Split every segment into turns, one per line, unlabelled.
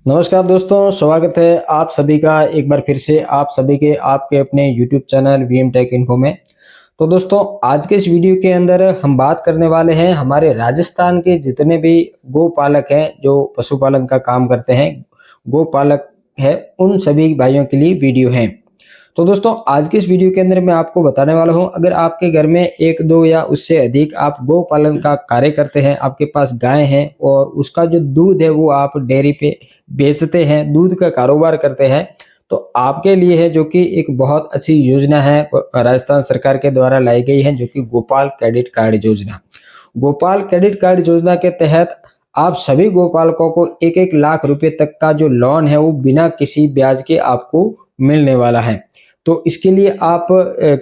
नमस्कार दोस्तों, स्वागत है आप सभी का एक बार फिर से आप सभी के आपके अपने YouTube channel VM take info में। तो दोस्तों, आज के इस वीडियो के अंदर हम बात करने वाले हैं हमारे राजस्थान के जितने भी गोपालक हैं, जो पशुपालन का काम करते हैं, गोपालक है, उन सभी भाइयों के लिए वीडियो है। तो दोस्तों, आज के इस वीडियो के अंदर मैं आपको बताने वाला हूं, अगर आपके घर में एक दो या उससे अधिक आप गौ पालन का कार्य करते हैं, आपके पास गाय हैं और उसका जो दूध है वो आप डेयरी पे बेचते हैं, दूध का कारोबार करते हैं, तो आपके लिए है जो कि एक बहुत अच्छी योजना है, राजस्थान सरकार के द्वारा लाई गई है, जो कि गोपाल क्रेडिट कार्ड योजना। गोपाल क्रेडिट कार्ड योजना के तहत आप सभी गोपालकों को 1-1 लाख रुपए तक का जो लोन है वो बिना किसी ब्याज के आपको मिलने वाला है। तो इसके लिए आप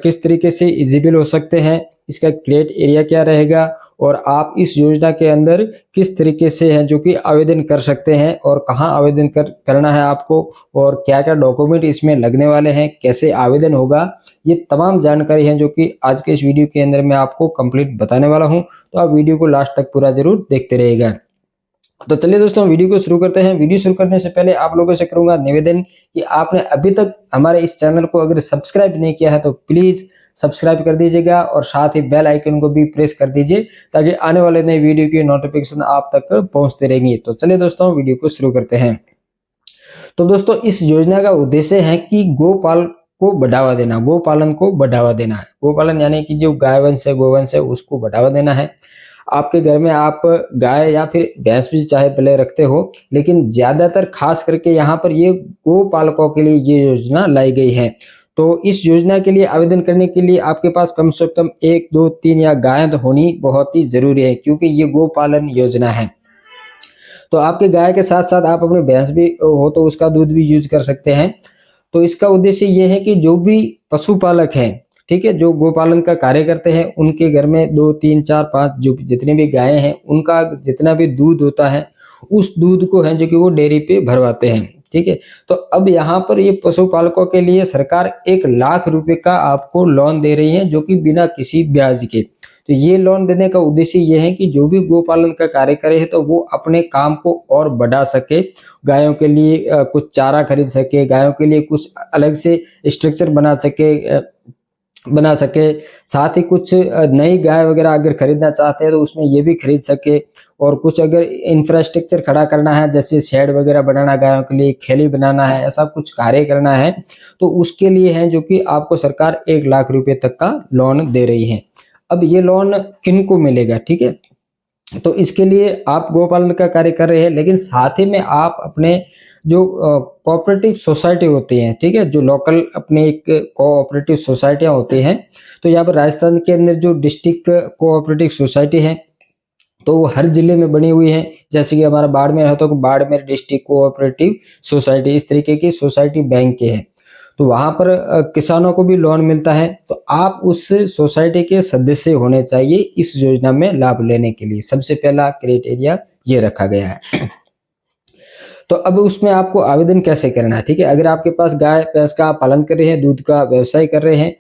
किस तरीके से एलिजिबल हो सकते हैं, इसका क्रेडिट एरिया क्या रहेगा और आप इस योजना के अंदर किस तरीके से है जो कि आवेदन कर सकते हैं और कहां आवेदन करना है आपको और क्या-क्या डॉक्यूमेंट इसमें लगने वाले हैं, कैसे आवेदन होगा, ये तमाम जानकारी है जो कि आज के इस वीडियो के अंदर मैं आपको कंप्लीट बताने वाला हूं। तो आप वीडियो को लास्ट तक पूरा जरूर देखते रहिएगा। तो चलिए दोस्तों, वीडियो को शुरू करते हैं। वीडियो शुरू करने से पहले आप लोगों से करूंगा निवेदन कि आपने अभी तक हमारे इस चैनल को अगर सब्सक्राइब नहीं किया है तो प्लीज सब्सक्राइब कर दीजिएगा और साथ ही बेल आइकन को भी प्रेस कर दीजिए ताकि आने वाले नए वीडियो की नोटिफिकेशन आप तक पहुंचते रहेंगी। तो चलिए दोस्तों, वीडियो को शुरू करते हैं। तो दोस्तों, इस योजना का उद्देश्य है कि गोपाल को बढ़ावा देना, गोपालन को बढ़ावा देना है। गोपालन यानी कि जो गाय वंश है, गोवंश है, उसको बढ़ावा देना है। आपके घर में आप गाय या फिर भैंस भी चाहे पहले रखते हो, लेकिन ज्यादातर खास करके यहाँ पर ये गोपालकों के लिए ये योजना लाई गई है। तो इस योजना के लिए आवेदन करने के लिए आपके पास कम से कम 1, 2, 3 या गाय तो होनी बहुत ही जरूरी है, क्योंकि ये गोपालन योजना है। तो आपके गाय के साथ साथ आप अपनी भैंस भी हो तो उसका दूध भी यूज कर सकते हैं। तो इसका उद्देश्य ये है कि जो भी पशुपालक हैं, ठीक है, जो गोपालन का कार्य करते हैं, उनके घर में 2, 3, 4, 5 जो जितनी भी गायें हैं, उनका जितना भी दूध होता है, उस दूध को है जो कि वो डेयरी पे भरवाते हैं। ठीक है, तो अब यहाँ पर ये पशुपालकों के लिए सरकार 1 लाख रुपए का आपको लोन दे रही है, जो कि बिना किसी ब्याज के। तो ये लोन देने का उद्देश्य ये है कि जो भी गोपालन का कार्य करे है तो वो अपने काम को और बढ़ा सके, गायों के लिए कुछ चारा खरीद सके, गायों के लिए कुछ अलग से स्ट्रक्चर बना सके, साथ ही कुछ नई गाय वगैरह अगर खरीदना चाहते हैं तो उसमें ये भी खरीद सके, और कुछ अगर इंफ्रास्ट्रक्चर खड़ा करना है, जैसे शेड वगैरह बनाना, गायों के लिए खेली बनाना है, ऐसा कुछ कार्य करना है, तो उसके लिए है जो कि आपको सरकार 1 लाख रुपए तक का लोन दे रही है। अब ये लोन किनको मिलेगा, ठीक है, तो इसके लिए आप गोपालन का कार्य कर रहे हैं, लेकिन साथ ही में आप अपने जो कोऑपरेटिव सोसाइटी होती हैं, ठीक है, जो लोकल अपने एक कोऑपरेटिव सोसाइटियां होती हैं, तो यहाँ पर राजस्थान के अंदर जो डिस्ट्रिक्ट कोऑपरेटिव सोसाइटी है तो वो हर जिले में बनी हुई है। जैसे कि हमारा बाड़मेर है तो बाड़मेर डिस्ट्रिक्ट कोऑपरेटिव सोसाइटी, इस तरीके की सोसाइटी बैंक के है। तो वहां पर किसानों को भी लोन मिलता है। तो आप उस सोसाइटी के सदस्य होने चाहिए इस योजना में लाभ लेने के लिए। सबसे पहला क्राइटेरिया ये रखा गया है। तो अब उसमें आपको आवेदन कैसे करना है, ठीक है, अगर आपके पास गाय भैंस का पालन कर रहे हैं, दूध का व्यवसाय कर रहे हैं,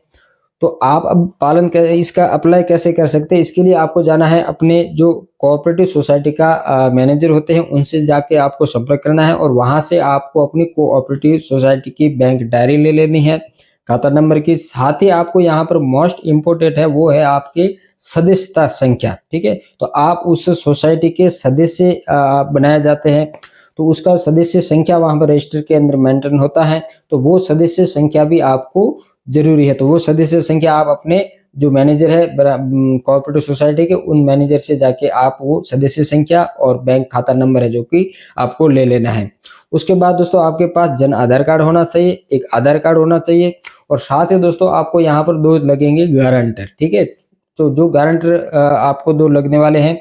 तो आप अब पालन कर इसका अप्लाई कैसे कर सकते हैं, इसके लिए आपको जाना है अपने जो कोऑपरेटिव सोसाइटी का मैनेजर होते हैं उनसे जाके आपको संपर्क करना है, और वहां से आपको अपनी कोऑपरेटिव सोसाइटी की बैंक डायरी ले लेनी है, खाता नंबर की। साथ ही आपको यहाँ पर मोस्ट इम्पोर्टेंट है वो है आपके सदस्यता संख्या, ठीक है, तो आप उस सोसाइटी के सदस्य बनाए जाते हैं, तो उसका सदस्य संख्या वहां पर रजिस्टर के अंदर मेंटेन होता है, तो वो सदस्य संख्या भी आपको जरूरी है। तो वो सदस्य संख्या आप अपने जो मैनेजर है कोऑपरेटिव सोसाइटी के, उन मैनेजर से जाके आप वो सदस्य संख्या और बैंक खाता नंबर है जो कि आपको ले लेना है। उसके बाद दोस्तों आपके पास जन आधार कार्ड होना चाहिए, एक आधार कार्ड होना चाहिए, और साथ ही दोस्तों आपको यहाँ पर 2 लगेंगे गारंटर, ठीक है। तो जो गारंटर आपको 2 लगने वाले हैं,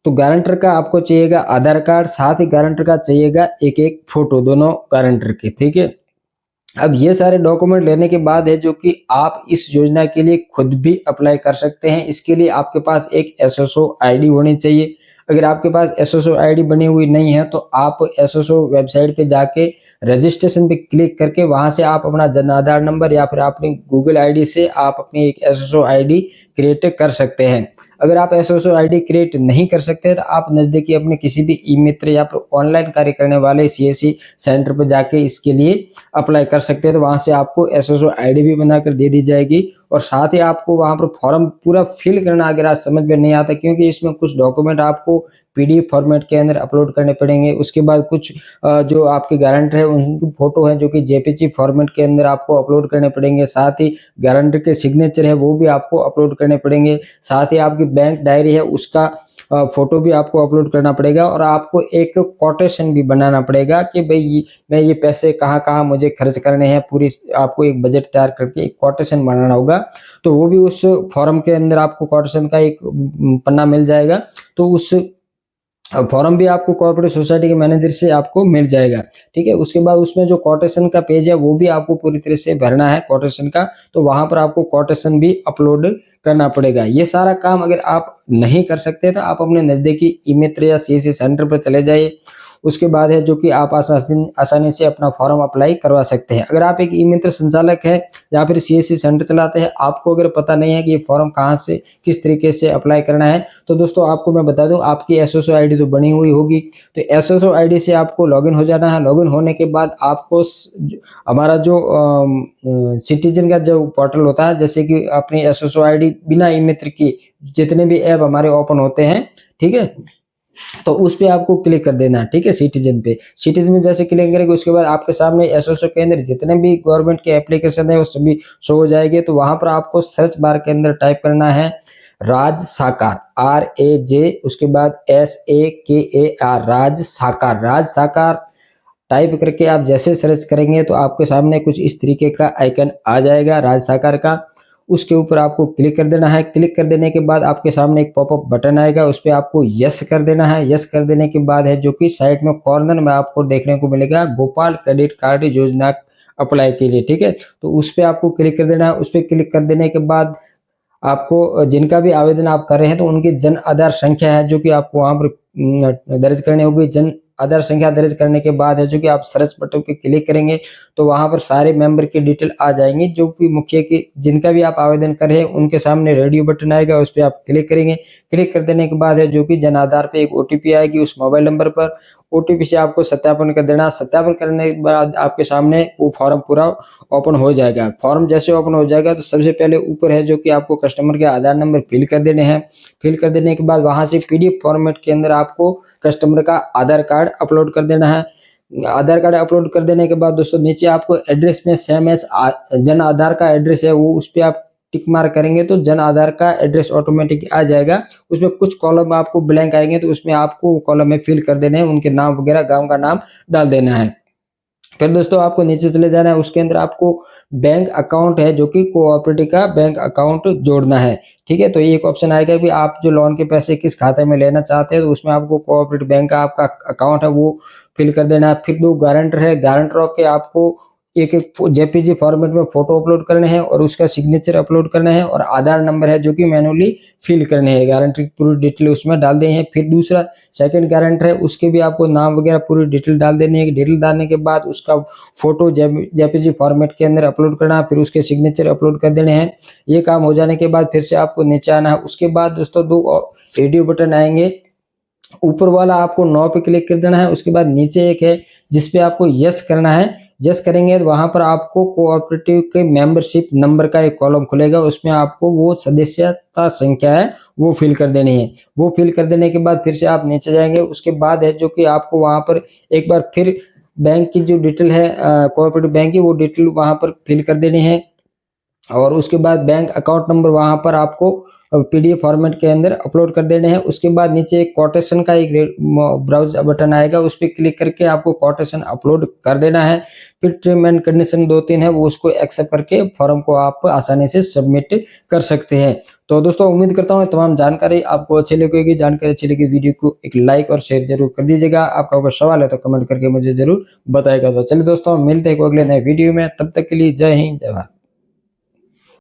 तो गारंटर का आपको चाहिएगा आधार कार्ड, साथ ही गारंटर का चाहिएगा एक फोटो, दोनों गारंटर के, ठीक है। अब ये सारे डॉक्यूमेंट लेने के बाद है जो कि आप इस योजना के लिए खुद भी अप्लाई कर सकते हैं। इसके लिए आपके पास एक एसएसओ आईडी होनी चाहिए। अगर आपके पास एसएसओ आईडी बनी हुई नहीं है तो आप एसएसओ वेबसाइट पे जाके रजिस्ट्रेशन पे क्लिक करके वहां से आप अपना जन आधार नंबर या फिर अपनी गूगल आईडी से आप अपनी एक एसएसओ आईडी क्रिएट कर सकते हैं। अगर आप एसएसओ आईडी क्रिएट नहीं कर सकते तो आप नजदीकी अपने किसी भी ई मित्र या फिर ऑनलाइन कार्य करने वाले सीएससी सेंटर पर जाके इसके लिए अप्लाई कर सकते हैं। तो वहां से आपको एसएसओ आईडी भी बनाकर दे दी जाएगी और साथ ही आपको वहां पर फॉर्म पूरा फिल करना अगर आप समझ में नहीं आता, क्योंकि इसमें कुछ डॉक्यूमेंट आपको पीडीएफ फॉर्मेट के अंदर अपलोड करने पड़ेंगे। उसके बाद कुछ जो आपके गारंटर है उनकी फोटो है जो कि जेपीजी फॉर्मेट के अंदर आपको अपलोड करने पड़ेंगे। साथ ही गारंटर के सिग्नेचर है वो भी आपको अपलोड करने पड़ेंगे। साथ ही आपकी बैंक डायरी है उसका फोटो भी आपको अपलोड करना पड़ेगा और आपको एक कोटेशन भी बनाना पड़ेगा कि भाई मैं ये पैसे कहाँ कहाँ मुझे खर्च करने हैं, पूरी आपको एक बजट तैयार करके एक कोटेशन बनाना होगा। तो वो भी उस फॉर्म के अंदर आपको कोटेशन का एक पन्ना मिल जाएगा। तो उस फॉर्म भी आपको कोऑपरेटिव सोसाइटी के मैनेजर से आपको मिल जाएगा। ठीक है, उसके बाद उसमें जो कोटेशन का पेज है वो भी आपको पूरी तरह से भरना है कोटेशन का, तो वहां पर आपको कोटेशन भी अपलोड करना पड़ेगा। ये सारा काम अगर आप नहीं कर सकते तो आप अपने नजदीकी ई मित्र या सीएससी सेंटर पर चले जाइए। उसके बाद है जो कि आप आसानी से अपना फॉर्म अप्लाई करवा सकते हैं। अगर आप एक ई मित्र संचालक है या फिर सीएससी सेंटर चलाते हैं, आपको अगर पता नहीं है कि ये फॉर्म कहाँ से किस तरीके से अप्लाई करना है, तो दोस्तों आपको मैं बता दूं आपकी एसएसओ आईडी तो बनी हुई होगी। तो एसएसओ आईडी से आपको लॉगिन हो जाना है। लॉगिन होने के बाद आपको हमारा जो सिटीजन का जो पोर्टल होता है, जैसे कि अपनी एसएसओ आईडी बिना ई मित्र की जितने भी ऐप हमारे ओपन होते हैं, ठीक है, तो उस पे आपको क्लिक कर देना है। ठीक है, सिटीजन पे, सिटीजन में जैसे क्लिक करेंगे उसके बाद आपके सामने एसएसओ के अंदर जितने भी गवर्नमेंट के एप्लीकेशन है वो सभी शो हो जाएंगे। तो वहां पर आपको सर्च बार के अंदर टाइप करना है राज साकार, RAJ, उसके बाद SAKAR, राज साकार। राज साकार टाइप करके आप जैसे सर्च करेंगे तो आपके सामने कुछ इस तरीके का आइकन आ जाएगा राज साकार का। उसके ऊपर आपको क्लिक कर देना है। क्लिक कर देने के बाद आपके सामने एक पॉपअप बटन आएगा, उस पर आपको यस कर देना है। यस कर देने के बाद है जो कि साइड में कॉर्नर में आपको देखने को मिलेगा गोपाल क्रेडिट कार्ड योजना अप्लाई के लिए। ठीक है, तो उस पर आपको क्लिक कर देना है। उस पर क्लिक कर देने के बाद आपको जिनका भी आवेदन आप कर रहे हैं तो उनकी जन आधार संख्या है जो कि आपको वहां पर दर्ज करनी होगी। जन आधार संख्या दर्ज करने के बाद है जो कि आप सर्च बटन पे क्लिक करेंगे तो वहां पर सारे मेंबर की डिटेल आ जाएंगी, जो कि मुख्य की जिनका भी आप आवेदन कर रहे हैं उनके सामने रेडियो बटन आएगा, उस पर आप क्लिक करेंगे। क्लिक कर देने के बाद है जो कि जन आधार पे एक ओटीपी आएगी उस मोबाइल नंबर पर। ओटीपी से आपको सत्यापन कर देना। सत्यापन करने के बाद आपके सामने वो फॉर्म पूरा ओपन हो जाएगा। फॉर्म जैसे ओपन हो जाएगा तो सबसे पहले ऊपर है जो कि आपको कस्टमर के आधार नंबर फिल कर देने हैं। फिल कर देने के बाद वहां से पीडीएफ फॉर्मेट के अंदर आपको कस्टमर का आधार कार्ड अपलोड कर देना है। आधार कार्ड अपलोड कर देने के बाद दोस्तों नीचे आपको एड्रेस में सेम एज जन आधार का एड्रेस है वो उस पर आप टिक मार करेंगे तो जन आधार का एड्रेस ऑटोमेटिक आ जाएगा। उसमें कुछ कॉलम आपको ब्लैंक आएंगे तो उसमें आपको कॉलम में फिल कर देने हैं, उनके नाम वगैरह गांव का नाम डाल देना है। फिर दोस्तों आपको नीचे चले जाना है। उसके अंदर आपको बैंक अकाउंट है जो कि कोऑपरेटिव का बैंक अकाउंट जोड़ना है। ठीक है, तो एक ऑप्शन आएगा कि आप जो लोन के पैसे किस खाते में लेना चाहते हैं, तो उसमें आपको कोऑपरेटिव बैंक का आपका अकाउंट है वो फिल कर देना है। फिर दो गारंटर है, गारंटरों के आपको एक एक जेपीजी फॉर्मेट में फोटो अपलोड करने हैं और उसका सिग्नेचर अपलोड करना है और आधार नंबर है जो कि मैनुअली फिल करने हैं। गारंटर की पूरी डिटेल उसमें डाल देनी है। फिर दूसरा सेकंड गारंटर है उसके भी आपको नाम वगैरह पूरी डिटेल डाल देनी है। डिटेल डालने के बाद उसका फोटो जेपीजी फॉर्मेट के अंदर अपलोड करना, फिर उसके सिग्नेचर अपलोड कर देने हैं। ये काम हो जाने के बाद फिर से आपको नीचे आना है। उसके बाद दोस्तों दो रेडियो बटन आएंगे, ऊपर वाला आपको नो पे क्लिक कर देना है। उसके बाद नीचे एक है जिसपे आपको यस करना है। यस करेंगे तो वहां पर आपको कोऑपरेटिव के मेंबरशिप नंबर का एक कॉलम खुलेगा, उसमें आपको वो सदस्यता संख्या है वो फिल कर देनी है। वो फिल कर देने के बाद फिर से आप नीचे जाएंगे। उसके बाद है जो कि आपको वहां पर एक बार फिर बैंक की जो डिटेल है कोऑपरेटिव बैंक की वो डिटेल वहां पर फिल कर देनी है और उसके बाद बैंक अकाउंट नंबर वहां पर आपको पीडीएफ फॉर्मेट के अंदर अपलोड कर देने हैं। उसके बाद नीचे एक कोटेशन का एक ब्राउज बटन आएगा, उस पर क्लिक करके आपको कोटेशन अपलोड कर देना है। फिर टर्म एंड कंडीशन 2-3 है वो उसको एक्सेप्ट करके फॉर्म को आप आसानी से सबमिट कर सकते हैं। तो दोस्तों उम्मीद करता हूँ तमाम जानकारी आपको अच्छी लगेगी। जानकारी अच्छी लगी वीडियो को एक लाइक और शेयर जरूर कर दीजिएगा। आपका कोई सवाल है तो कमेंट करके मुझे जरूर बताएगा। तो चलिए दोस्तों मिलते हैं अगले नए वीडियो में, तब तक के लिए जय हिंद जय भारत।